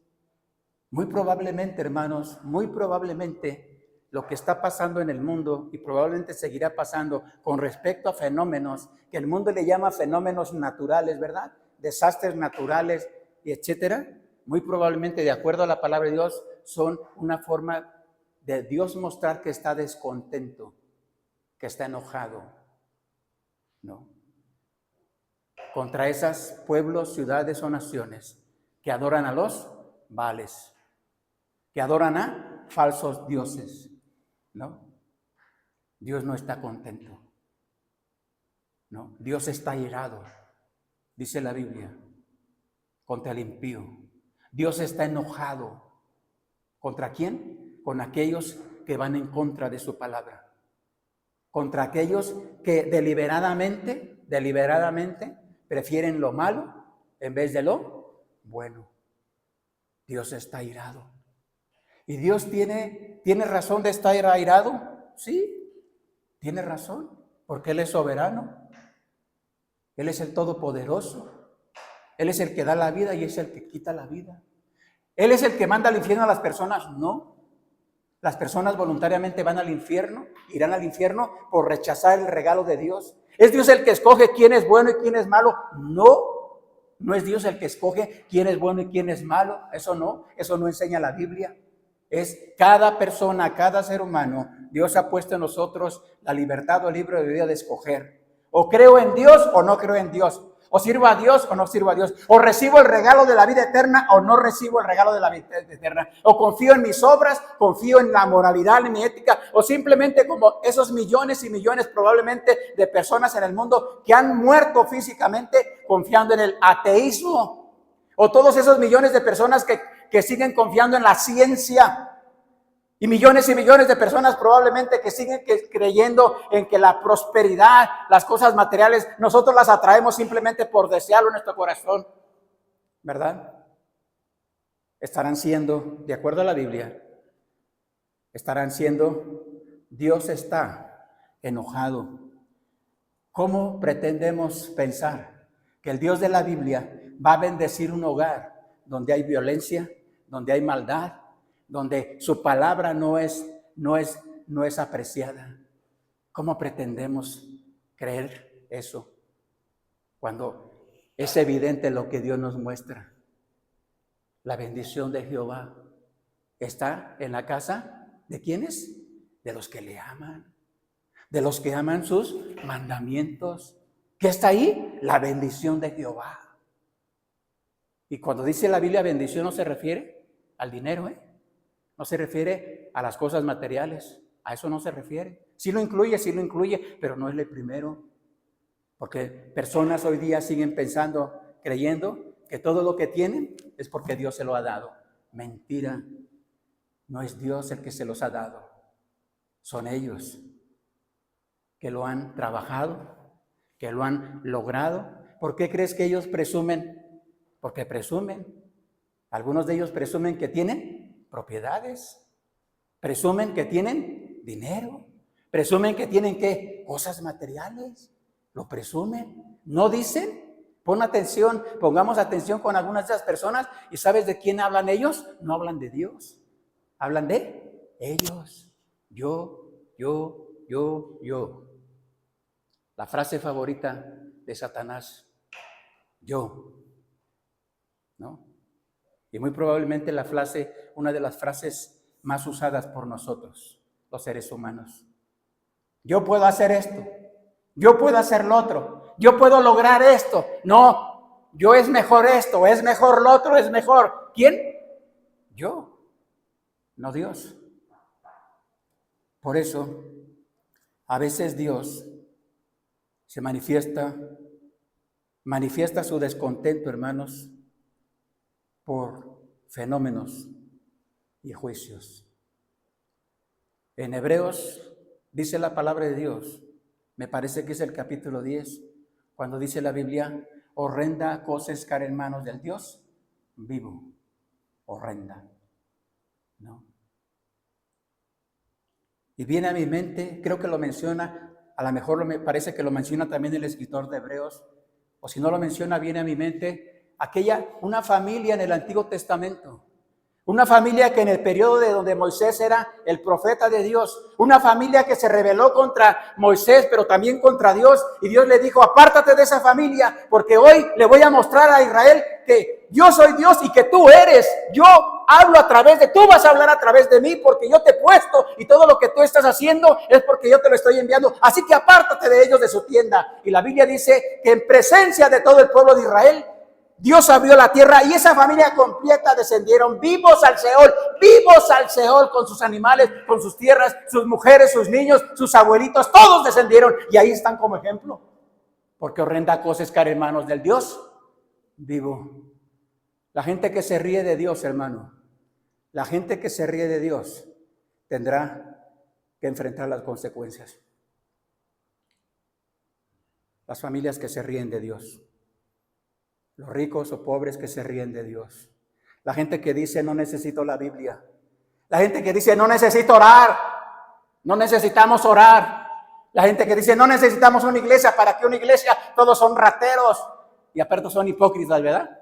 Muy probablemente, hermanos, muy probablemente lo que está pasando en el mundo y probablemente seguirá pasando con respecto a fenómenos que el mundo le llama fenómenos naturales, ¿verdad? Desastres naturales y etcétera. Muy probablemente, de acuerdo a la palabra de Dios, son una forma de Dios mostrar que está descontento, que está enojado, ¿no?, contra esos pueblos, ciudades o naciones que adoran a los Baales, que adoran a falsos dioses, ¿no? Dios no está contento, ¿no? Dios está irado, dice la Biblia, contra el impío. Dios está enojado. ¿Contra quién? Con aquellos que van en contra de su palabra. Contra aquellos que deliberadamente prefieren lo malo en vez de lo bueno. Dios está irado. ¿Y Dios tiene razón de estar airado? Sí, tiene razón, porque Él es soberano. Él es el Todopoderoso. Él es el que da la vida y es el que quita la vida. ¿Él es el que manda al infierno a las personas? No. Las personas voluntariamente van al infierno, irán al infierno por rechazar el regalo de Dios. ¿Es Dios el que escoge quién es bueno y quién es malo? No, no es Dios el que escoge quién es bueno y quién es malo. Eso no enseña la Biblia. Es cada persona, cada ser humano. Dios ha puesto en nosotros la libertad o el libre albedrío de escoger. O creo en Dios o no creo en Dios. O sirvo a Dios o no sirvo a Dios. O recibo el regalo de la vida eterna o no recibo el regalo de la vida eterna. O confío en mis obras, confío en la moralidad, en mi ética. O simplemente como esos millones y millones probablemente de personas en el mundo que han muerto físicamente confiando en el ateísmo. O todos esos millones de personas que siguen confiando en la ciencia. Y millones de personas probablemente que siguen creyendo en que la prosperidad, las cosas materiales, nosotros las atraemos simplemente por desearlo en nuestro corazón, ¿verdad? Estarán siendo, de acuerdo a la Biblia, Dios está enojado. ¿Cómo pretendemos pensar que el Dios de la Biblia va a bendecir un hogar donde hay violencia, donde hay maldad, donde su palabra no es apreciada? ¿Cómo pretendemos creer eso cuando es evidente lo que Dios nos muestra? La bendición de Jehová está en la casa ¿de quiénes? De los que le aman, de los que aman sus mandamientos. ¿Qué está ahí? La bendición de Jehová. Y cuando dice la Biblia bendición no se refiere al dinero, no se refiere a las cosas materiales, a eso no se refiere. Sí lo incluye, pero no es el primero. Porque personas hoy día siguen pensando, creyendo que todo lo que tienen es porque Dios se lo ha dado. Mentira, no es Dios el que se los ha dado, son ellos que lo han trabajado, que lo han logrado. ¿Por qué crees que ellos presumen? Porque presumen. Algunos de ellos presumen que tienen propiedades, presumen que tienen dinero, presumen que tienen ¿qué? Cosas materiales, lo presumen, no dicen. Pongamos atención con algunas de esas personas y ¿sabes de quién hablan ellos? No hablan de Dios, hablan de ellos, yo. La frase favorita de Satanás, yo, ¿no? Y muy probablemente una de las frases más usadas por nosotros, los seres humanos. Yo puedo hacer esto, yo puedo hacer lo otro, yo puedo lograr esto. No, yo es mejor esto, es mejor lo otro, es mejor. ¿Quién? Yo, no Dios. Por eso, a veces Dios se manifiesta su descontento, hermanos, por fenómenos y juicios. En Hebreos dice la palabra de Dios, me parece que es el capítulo 10, cuando dice la Biblia, horrenda cosa es caer en manos del Dios vivo, horrenda, ¿no? Y viene a mi mente, creo que lo menciona, a lo mejor me parece que lo menciona también el escritor de Hebreos, o si no lo menciona, viene a mi mente una familia en el Antiguo Testamento, una familia que en el periodo de donde Moisés era el profeta de Dios, una familia que se rebeló contra Moisés, pero también contra Dios, y Dios le dijo, apártate de esa familia, porque hoy le voy a mostrar a Israel que yo soy Dios y que tú eres, yo hablo tú vas a hablar a través de mí, porque yo te he puesto, y todo lo que tú estás haciendo es porque yo te lo estoy enviando, así que apártate de ellos de su tienda. Y la Biblia dice que en presencia de todo el pueblo de Israel, Dios abrió la tierra y esa familia completa descendieron vivos al Seol con sus animales, con sus tierras, sus mujeres, sus niños, sus abuelitos, todos descendieron y ahí están como ejemplo. Porque horrenda cosa es caer en manos del Dios vivo. La gente que se ríe de Dios, hermano, la gente que se ríe de Dios tendrá que enfrentar las consecuencias. Las familias que se ríen de Dios. Los ricos o pobres que se ríen de Dios. La gente que dice no necesito la Biblia. La gente que dice no necesito orar. No necesitamos orar. La gente que dice no necesitamos una iglesia. ¿Para qué una iglesia? Todos son rateros. Y aparte son hipócritas, ¿verdad?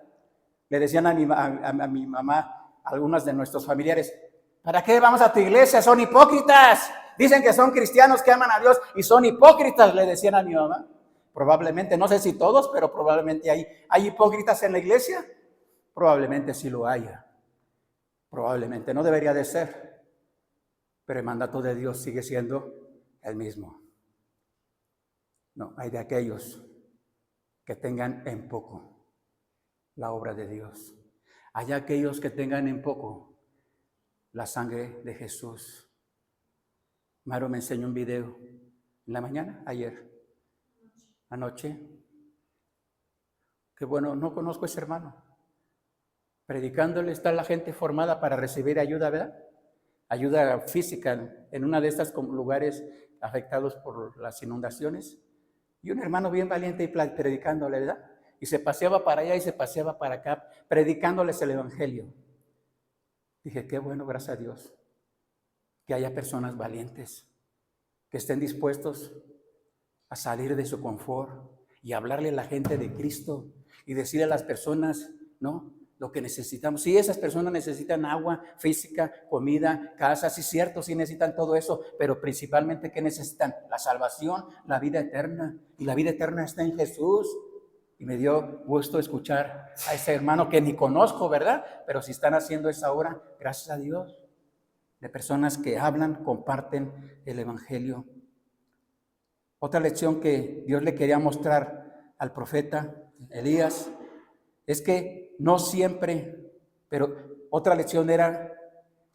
Le decían a mi mamá, a algunos de nuestros familiares, ¿para qué vamos a tu iglesia? Son hipócritas. Dicen que son cristianos que aman a Dios y son hipócritas, le decían a mi mamá. Probablemente, no sé si todos, pero probablemente hay hipócritas en la iglesia. Probablemente sí lo haya. Probablemente, no debería de ser. Pero el mandato de Dios sigue siendo el mismo. No, hay de aquellos que tengan en poco la obra de Dios. Hay aquellos que tengan en poco la sangre de Jesús. Maro me enseñó un video en la mañana, anoche. Que bueno, no conozco a ese hermano. Predicándole, está la gente formada para recibir ayuda, ¿verdad? Ayuda física en una de estas lugares afectados por las inundaciones. Y un hermano bien valiente y predicándole, ¿verdad? Y se paseaba para allá y se paseaba para acá, predicándoles el evangelio. Dije, qué bueno, gracias a Dios, que haya personas valientes, que estén dispuestos a salir de su confort y hablarle a la gente de Cristo y decirle a las personas, ¿no?, lo que necesitamos. Sí, esas personas necesitan agua física, comida, casa, sí, cierto, sí necesitan todo eso, pero principalmente, ¿qué necesitan? La salvación, la vida eterna. Y la vida eterna está en Jesús. Y me dio gusto escuchar a ese hermano que ni conozco, ¿verdad? Pero si están haciendo esa obra, gracias a Dios, de personas que hablan, comparten el evangelio. Otra lección que Dios le quería mostrar al profeta Elías es que no siempre, pero otra lección era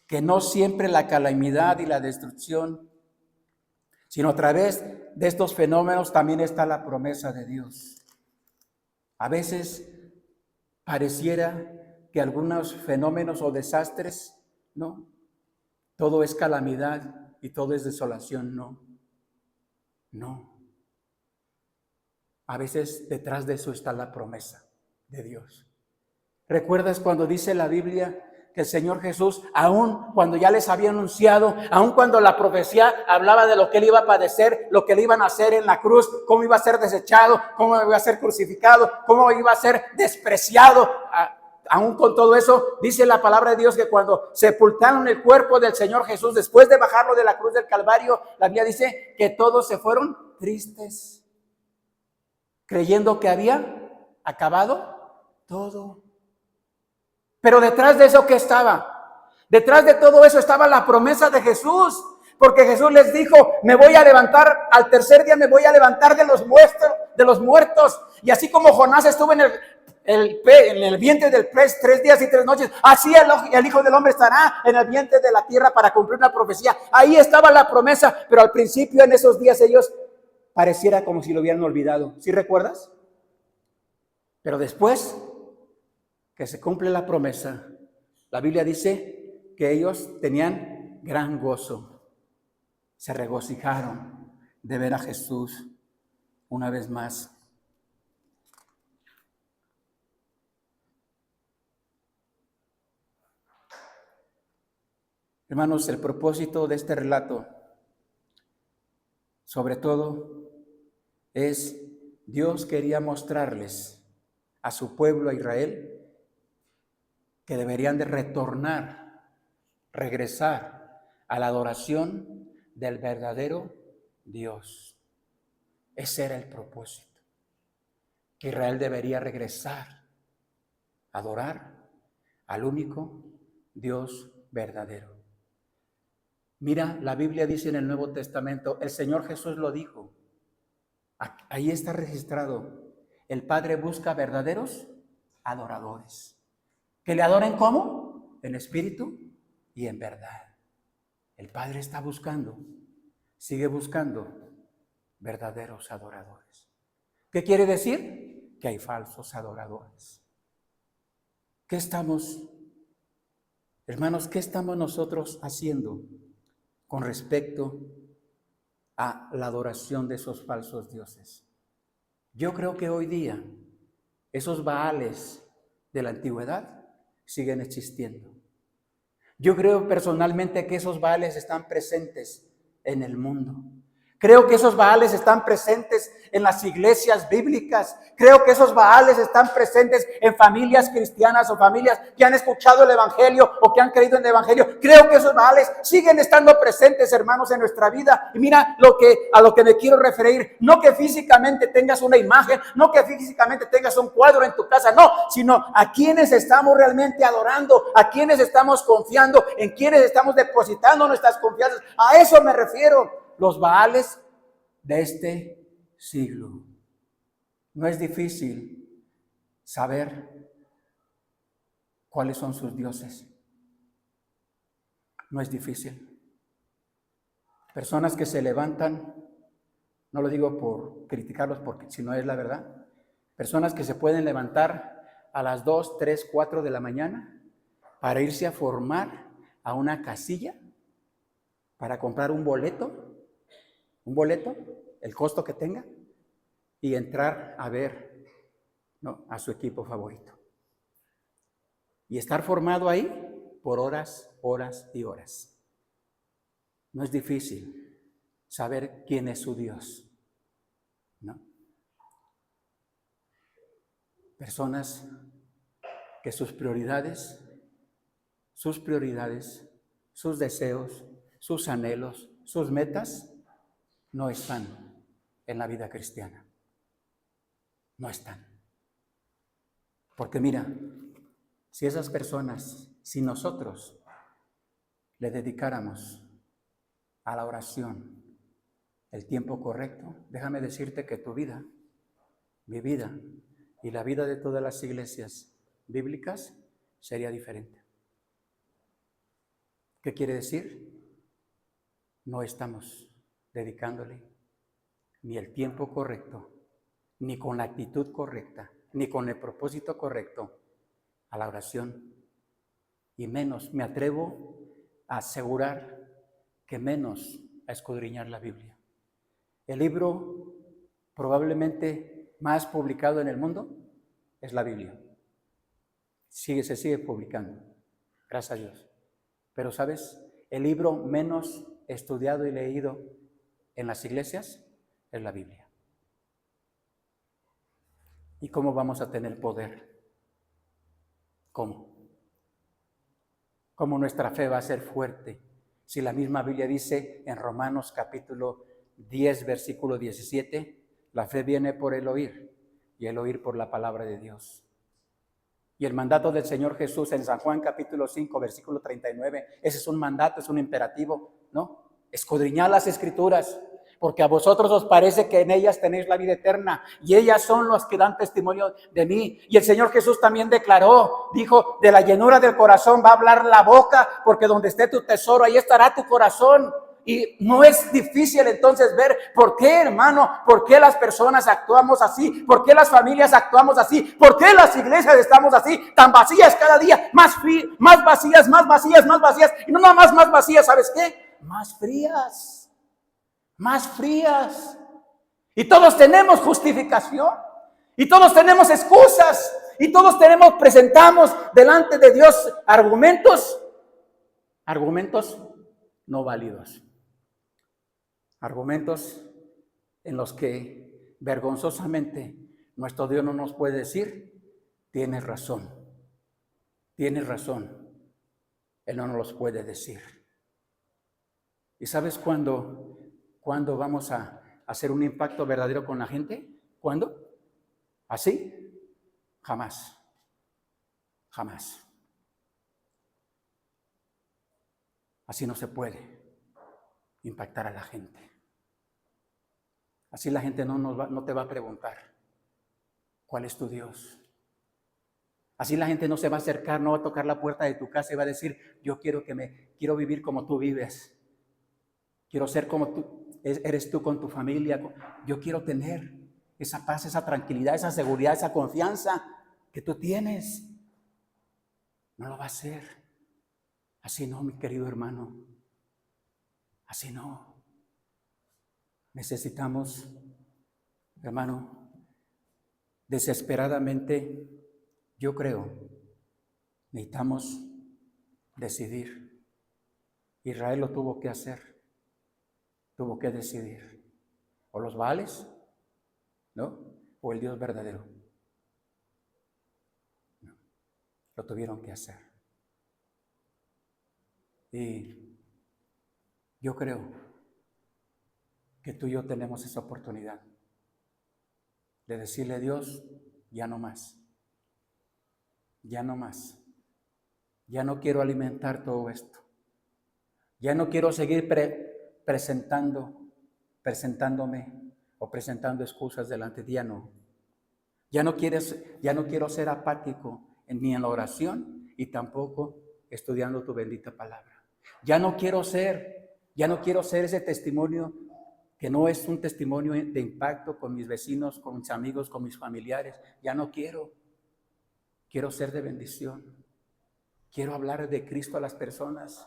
que no siempre la calamidad y la destrucción, sino a través de estos fenómenos también está la promesa de Dios. A veces pareciera que algunos fenómenos o desastres, ¿no?, todo es calamidad y todo es desolación, no. A veces detrás de eso está la promesa de Dios. ¿Recuerdas cuando dice la Biblia que el Señor Jesús, aun cuando ya les había anunciado, aun cuando la profecía hablaba de lo que Él iba a padecer, lo que le iban a hacer en la cruz, cómo iba a ser desechado, cómo iba a ser crucificado, cómo iba a ser despreciado, aún con todo eso, dice la palabra de Dios que cuando sepultaron el cuerpo del Señor Jesús, después de bajarlo de la cruz del Calvario, la Biblia dice que todos se fueron tristes, creyendo que había acabado todo. Pero detrás de eso, ¿qué estaba? Detrás de todo eso estaba la promesa de Jesús, porque Jesús les dijo, me voy a levantar, al tercer día me voy a levantar de los muertos, y así como Jonás estuvo en el vientre del pez 3 días y 3 noches, así el Hijo del Hombre estará en el vientre de la tierra para cumplir una profecía. Ahí estaba la promesa, pero al principio en esos días ellos pareciera como si lo hubieran olvidado. ¿Sí recuerdas? Pero después que se cumple la promesa, la Biblia dice que ellos tenían gran gozo, se regocijaron de ver a Jesús una vez más. Hermanos, el propósito de este relato, sobre todo, es Dios quería mostrarles a su pueblo, a Israel, que deberían de regresar a la adoración del verdadero Dios. Ese era el propósito, que Israel debería regresar a adorar al único Dios verdadero. Mira, la Biblia dice en el Nuevo Testamento, el Señor Jesús lo dijo, ahí está registrado, el Padre busca verdaderos adoradores. ¿Que le adoren cómo? En espíritu y en verdad. El Padre está buscando, sigue buscando verdaderos adoradores. ¿Qué quiere decir? Que hay falsos adoradores. ¿Qué estamos, hermanos, qué estamos nosotros haciendo con respecto a la adoración de esos falsos dioses? Yo creo que hoy día esos baales de la antigüedad siguen existiendo. Yo creo personalmente que esos baales están presentes en el mundo. Creo que esos baales están presentes en las iglesias bíblicas. Creo que esos baales están presentes en familias cristianas o familias que han escuchado el evangelio o que han creído en el evangelio. Creo que esos baales siguen estando presentes, hermanos, en nuestra vida. Y mira a lo que me quiero referir. No que físicamente tengas una imagen, no que físicamente tengas un cuadro en tu casa, no, sino a quienes estamos realmente adorando, a quienes estamos confiando, en quienes estamos depositando nuestras confianzas. A eso me refiero. Los baales de este siglo. No es difícil saber cuáles son sus dioses. No es difícil. Personas que se levantan, no lo digo por criticarlos, porque si no es la verdad, personas que se pueden levantar a las 2, 3, 4 de la mañana para irse a formar a una casilla, para comprar un boleto, el costo que tenga, y entrar a ver, ¿no?, a su equipo favorito. Y estar formado ahí por horas, horas y horas. No es difícil saber quién es su Dios, ¿no? Personas que sus prioridades, sus deseos, sus anhelos, sus metas no están en la vida cristiana. No están. Porque mira, si esas personas, si nosotros le dedicáramos a la oración el tiempo correcto, déjame decirte que tu vida, mi vida y la vida de todas las iglesias bíblicas sería diferente. ¿Qué quiere decir? No estamos dedicándole ni el tiempo correcto, ni con la actitud correcta, ni con el propósito correcto a la oración. Y menos, me atrevo a asegurar que menos a escudriñar la Biblia. El libro probablemente más publicado en el mundo es la Biblia. Se sigue publicando, gracias a Dios. Pero ¿sabes? El libro menos estudiado y leído en las iglesias es la Biblia. ¿Y cómo vamos a tener poder? ¿Cómo? ¿Cómo nuestra fe va a ser fuerte? Si la misma Biblia dice en Romanos capítulo 10, versículo 17, la fe viene por el oír y el oír por la palabra de Dios. Y el mandato del Señor Jesús en San Juan capítulo 5, versículo 39, ese es un mandato, es un imperativo, ¿no? Escudriñad las Escrituras, porque a vosotros os parece que en ellas tenéis la vida eterna, y ellas son las que dan testimonio de mí. Y el Señor Jesús también declaró, dijo, de la llenura del corazón va a hablar la boca, porque donde esté tu tesoro, ahí estará tu corazón. Y no es difícil entonces ver por qué, hermano, por qué las personas actuamos así, por qué las familias actuamos así, por qué las iglesias estamos así, tan vacías cada día, más vacías, y no nada más vacías, ¿sabes qué? Más frías. Y todos tenemos justificación, y todos tenemos excusas, y todos presentamos delante de Dios argumentos no válidos. Argumentos en los que vergonzosamente nuestro Dios no nos puede decir, tienes razón. Él no nos los puede decir. ¿Y sabes cuándo vamos a hacer un impacto verdadero con la gente? ¿Cuándo? ¿Así? Jamás. Así no se puede impactar a la gente. Así la gente no te va a preguntar, ¿cuál es tu Dios? Así la gente no se va a acercar, no va a tocar la puerta de tu casa y va a decir, yo quiero vivir como tú vives. Quiero ser como tú, eres tú con tu familia. Yo quiero tener esa paz, esa tranquilidad, esa seguridad, esa confianza que tú tienes. No lo va a hacer. Así no, mi querido hermano. Así no. Necesitamos, hermano, desesperadamente, yo creo, necesitamos decidir. Israel lo tuvo que hacer, tuvo que decidir. O los Baales, ¿no? O el Dios verdadero. No, lo tuvieron que hacer. Y yo creo que tú y yo tenemos esa oportunidad de decirle a Dios, ya no más. Ya no quiero alimentar todo esto. Ya no quiero seguir presentándome o presentando excusas delante de ti, ya no. Ya no quiero ser apático ni en la oración y tampoco estudiando tu bendita palabra. Ya no quiero ser ese testimonio que no es un testimonio de impacto con mis vecinos, con mis amigos, con mis familiares. Ya no quiero. Quiero ser de bendición. Quiero hablar de Cristo a las personas.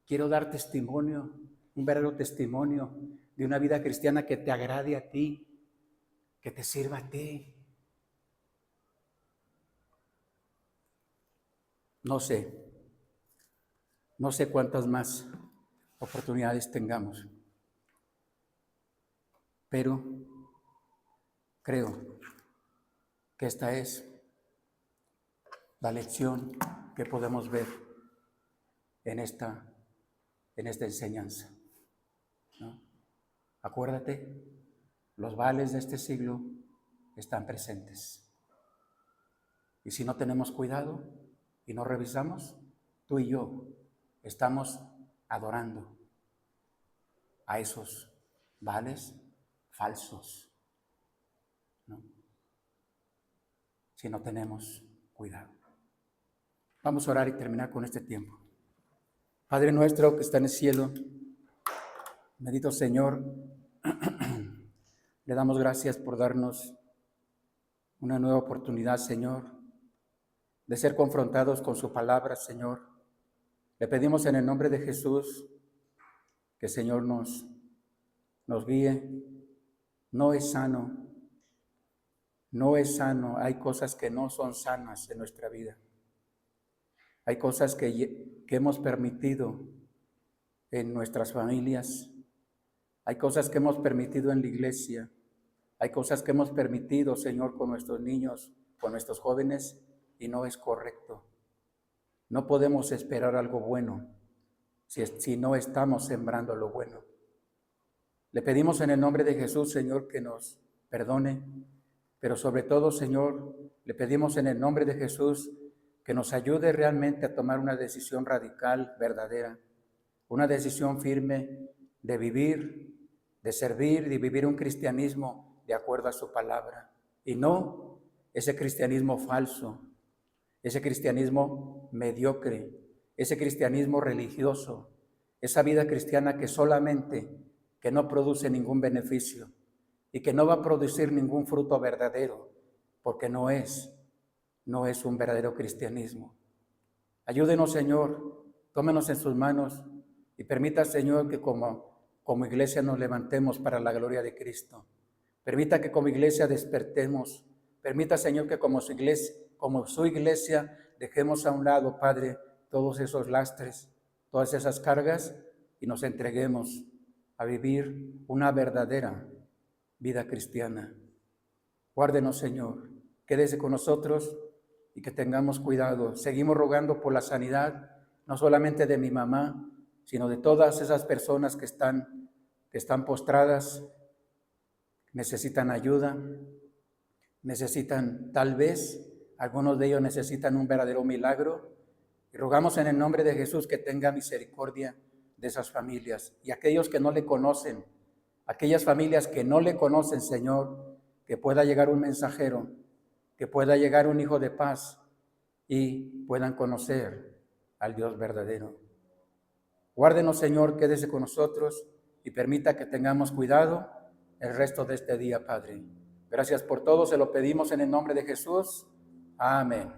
Quiero dar testimonio, un verdadero testimonio de una vida cristiana que te agrade a ti, que te sirva a ti. No sé cuántas más oportunidades tengamos, pero creo que esta es la lección que podemos ver en esta enseñanza, ¿no? Acuérdate, los vales de este siglo están presentes. Y si no tenemos cuidado y no revisamos, tú y yo estamos adorando a esos vales falsos, ¿no? Si no tenemos cuidado. Vamos a orar y terminar con este tiempo. Padre nuestro que está en el cielo, bendito Señor, le damos gracias por darnos una nueva oportunidad, Señor, de ser confrontados con su palabra, Señor. Le pedimos en el nombre de Jesús que, Señor, nos guíe. No es sano, hay cosas que no son sanas en nuestra vida. Hay cosas que hemos permitido en nuestras familias, hay cosas que hemos permitido en la iglesia, hay cosas que hemos permitido, Señor, con nuestros niños, con nuestros jóvenes, y no es correcto. No podemos esperar algo bueno si no estamos sembrando lo bueno. Le pedimos en el nombre de Jesús, Señor, que nos perdone, pero sobre todo, Señor, le pedimos en el nombre de Jesús que nos ayude realmente a tomar una decisión radical, verdadera, una decisión firme de vivir, de servir, de vivir un cristianismo de acuerdo a su palabra, y no ese cristianismo falso, ese cristianismo mediocre, ese cristianismo religioso, esa vida cristiana que no produce ningún beneficio y que no va a producir ningún fruto verdadero, porque no es un verdadero cristianismo. Ayúdenos, Señor, tómenos en sus manos y permita, Señor, que como iglesia nos levantemos para la gloria de Cristo. Permita que como iglesia despertemos. Permita, Señor, que como su iglesia dejemos a un lado, Padre, todos esos lastres, todas esas cargas y nos entreguemos a vivir una verdadera vida cristiana. Guárdenos, Señor, quédese con nosotros y que tengamos cuidado. Seguimos rogando por la sanidad, no solamente de mi mamá, sino de todas esas personas que están postradas, necesitan ayuda, necesitan, tal vez, algunos de ellos necesitan un verdadero milagro. Y rogamos en el nombre de Jesús que tenga misericordia de esas familias. Y aquellos que no le conocen, aquellas familias que no le conocen, Señor, que pueda llegar un mensajero, que pueda llegar un hijo de paz y puedan conocer al Dios verdadero. Guárdenos, Señor, quédese con nosotros y permita que tengamos cuidado el resto de este día, Padre. Gracias por todo, se lo pedimos en el nombre de Jesús. Amén.